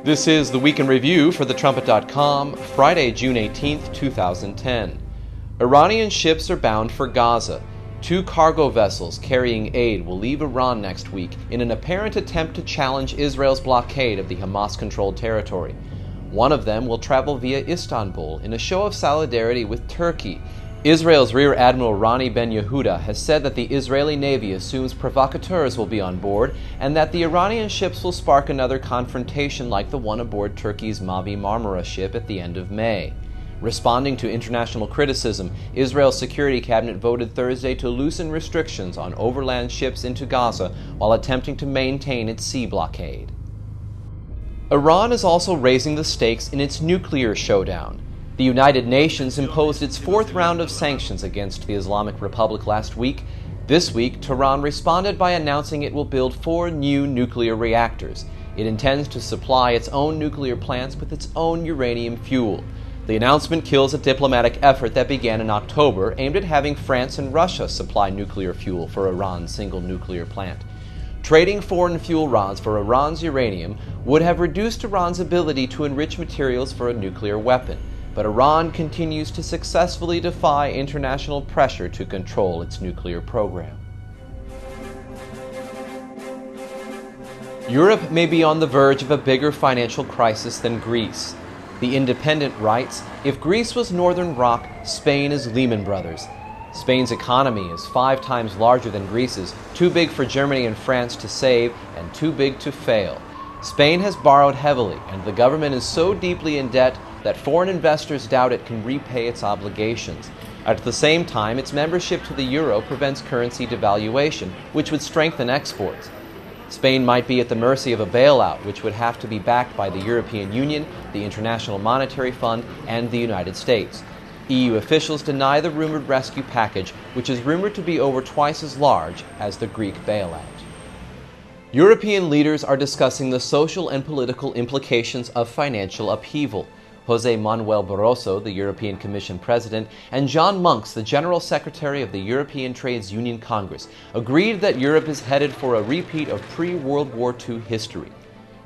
This is the Week in Review for thetrumpet.com, Friday, June 18th, 2010. Iranian ships are bound for Gaza. 2 cargo vessels carrying aid will leave Iran next week in an apparent attempt to challenge Israel's blockade of the Hamas-controlled territory. One of them will travel via Istanbul in a show of solidarity with Turkey. Israel's Rear Admiral Rani Ben Yehuda has said that the Israeli Navy assumes provocateurs will be on board and that the Iranian ships will spark another confrontation like the one aboard Turkey's Mavi Marmara ship at the end of May. Responding to international criticism, Israel's Security Cabinet voted Thursday to loosen restrictions on overland ships into Gaza while attempting to maintain its sea blockade. Iran is also raising the stakes in its nuclear showdown. The United Nations imposed its 4th round of sanctions against the Islamic Republic last week. This week, Tehran responded by announcing it will build 4 new nuclear reactors. It intends to supply its own nuclear plants with its own uranium fuel. The announcement kills a diplomatic effort that began in October aimed at having France and Russia supply nuclear fuel for Iran's single nuclear plant. Trading foreign fuel rods for Iran's uranium would have reduced Iran's ability to enrich materials for a nuclear weapon. But Iran continues to successfully defy international pressure to control its nuclear program. Europe may be on the verge of a bigger financial crisis than Greece. The Independent writes, if Greece was Northern Rock, Spain is Lehman Brothers. Spain's economy is 5 times larger than Greece's, too big for Germany and France to save, and too big to fail. Spain has borrowed heavily, and the government is so deeply in debt that foreign investors doubt it can repay its obligations. At the same time, its membership to the euro prevents currency devaluation, which would strengthen exports. Spain might be at the mercy of a bailout, which would have to be backed by the European Union, the International Monetary Fund, and the United States. EU officials deny the rumored rescue package, which is rumored to be over twice as large as the Greek bailout. European leaders are discussing the social and political implications of financial upheaval. José Manuel Barroso, the European Commission President, and John Monks, the General Secretary of the European Trades Union Congress, agreed that Europe is headed for a repeat of pre-World War II history.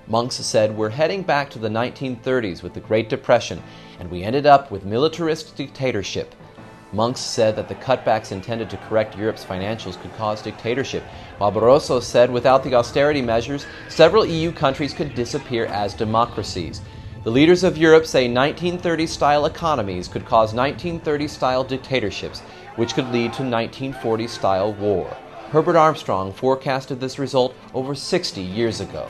Monks said, we're heading back to the 1930s with the Great Depression, and we ended up with militarist dictatorship. Monks said that the cutbacks intended to correct Europe's financials could cause dictatorship, while Barroso said without the austerity measures, several EU countries could disappear as democracies. The leaders of Europe say 1930s-style economies could cause 1930s-style dictatorships, which could lead to 1940s-style war. Herbert Armstrong forecasted this result over 60 years ago.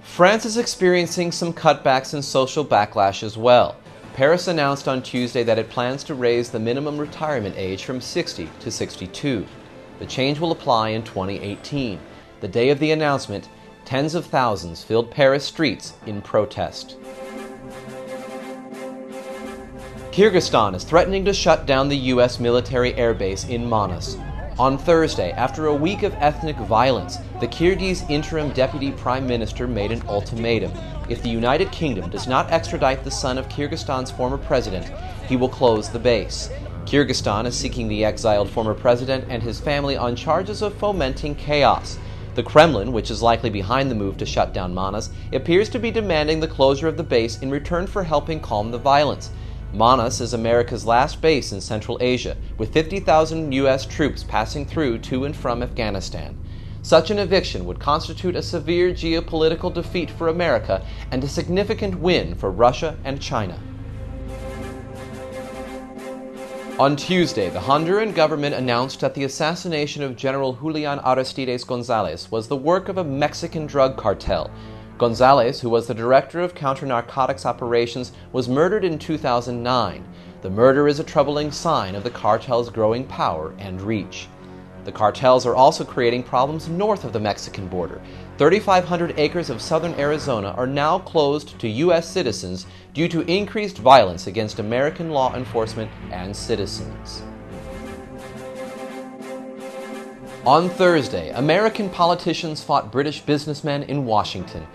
France is experiencing some cutbacks and social backlash as well. Paris announced on Tuesday that it plans to raise the minimum retirement age from 60 to 62. The change will apply in 2018. The day of the announcement, tens of thousands filled Paris streets in protest. Kyrgyzstan is threatening to shut down the U.S. military airbase in Manas. On Thursday, after a week of ethnic violence, the Kyrgyz interim deputy prime minister made an ultimatum. If the United Kingdom does not extradite the son of Kyrgyzstan's former president, he will close the base. Kyrgyzstan is seeking the exiled former president and his family on charges of fomenting chaos. The Kremlin, which is likely behind the move to shut down Manas, appears to be demanding the closure of the base in return for helping calm the violence. Manas is America's last base in Central Asia, with 50,000 U.S. troops passing through to and from Afghanistan. Such an eviction would constitute a severe geopolitical defeat for America and a significant win for Russia and China. On Tuesday, the Honduran government announced that the assassination of General Julian Aristides Gonzalez was the work of a Mexican drug cartel. Gonzalez, who was the director of counter-narcotics operations, was murdered in 2009. The murder is a troubling sign of the cartel's growing power and reach. The cartels are also creating problems north of the Mexican border. 3,500 acres of southern Arizona are now closed to U.S. citizens due to increased violence against American law enforcement and citizens. On Thursday, American politicians fought British businessmen in Washington.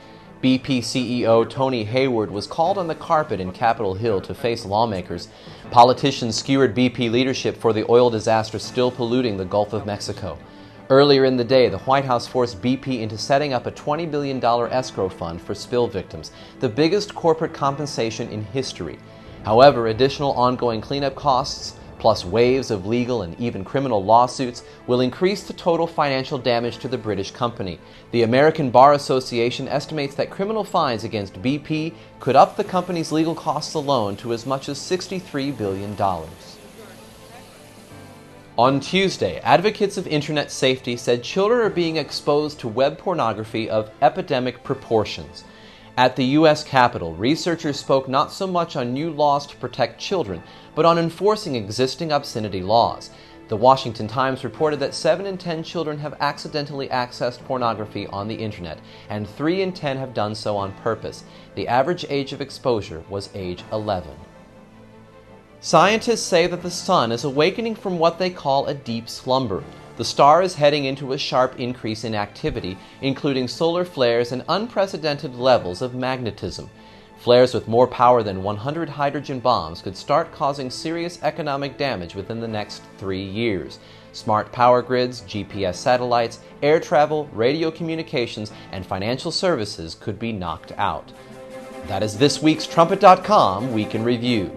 BP CEO Tony Hayward was called on the carpet in Capitol Hill to face lawmakers. Politicians skewered BP leadership for the oil disaster still polluting the Gulf of Mexico. Earlier in the day, the White House forced BP into setting up a $20 billion escrow fund for spill victims, the biggest corporate compensation in history. However, additional ongoing cleanup costs, plus waves of legal and even criminal lawsuits, will increase the total financial damage to the British company. The American Bar Association estimates that criminal fines against BP could up the company's legal costs alone to as much as $63 billion. On Tuesday, advocates of internet safety said children are being exposed to web pornography of epidemic proportions. At the U.S. Capitol, researchers spoke not so much on new laws to protect children, but on enforcing existing obscenity laws. The Washington Times reported that 7 in 10 children have accidentally accessed pornography on the internet, and 3 in 10 have done so on purpose. The average age of exposure was age 11. Scientists say that the sun is awakening from what they call a deep slumber. The star is heading into a sharp increase in activity, including solar flares and unprecedented levels of magnetism. Flares with more power than 100 hydrogen bombs could start causing serious economic damage within the next 3 years. Smart power grids, GPS satellites, air travel, radio communications, and financial services could be knocked out. That is this week's Trumpet.com Week in Review.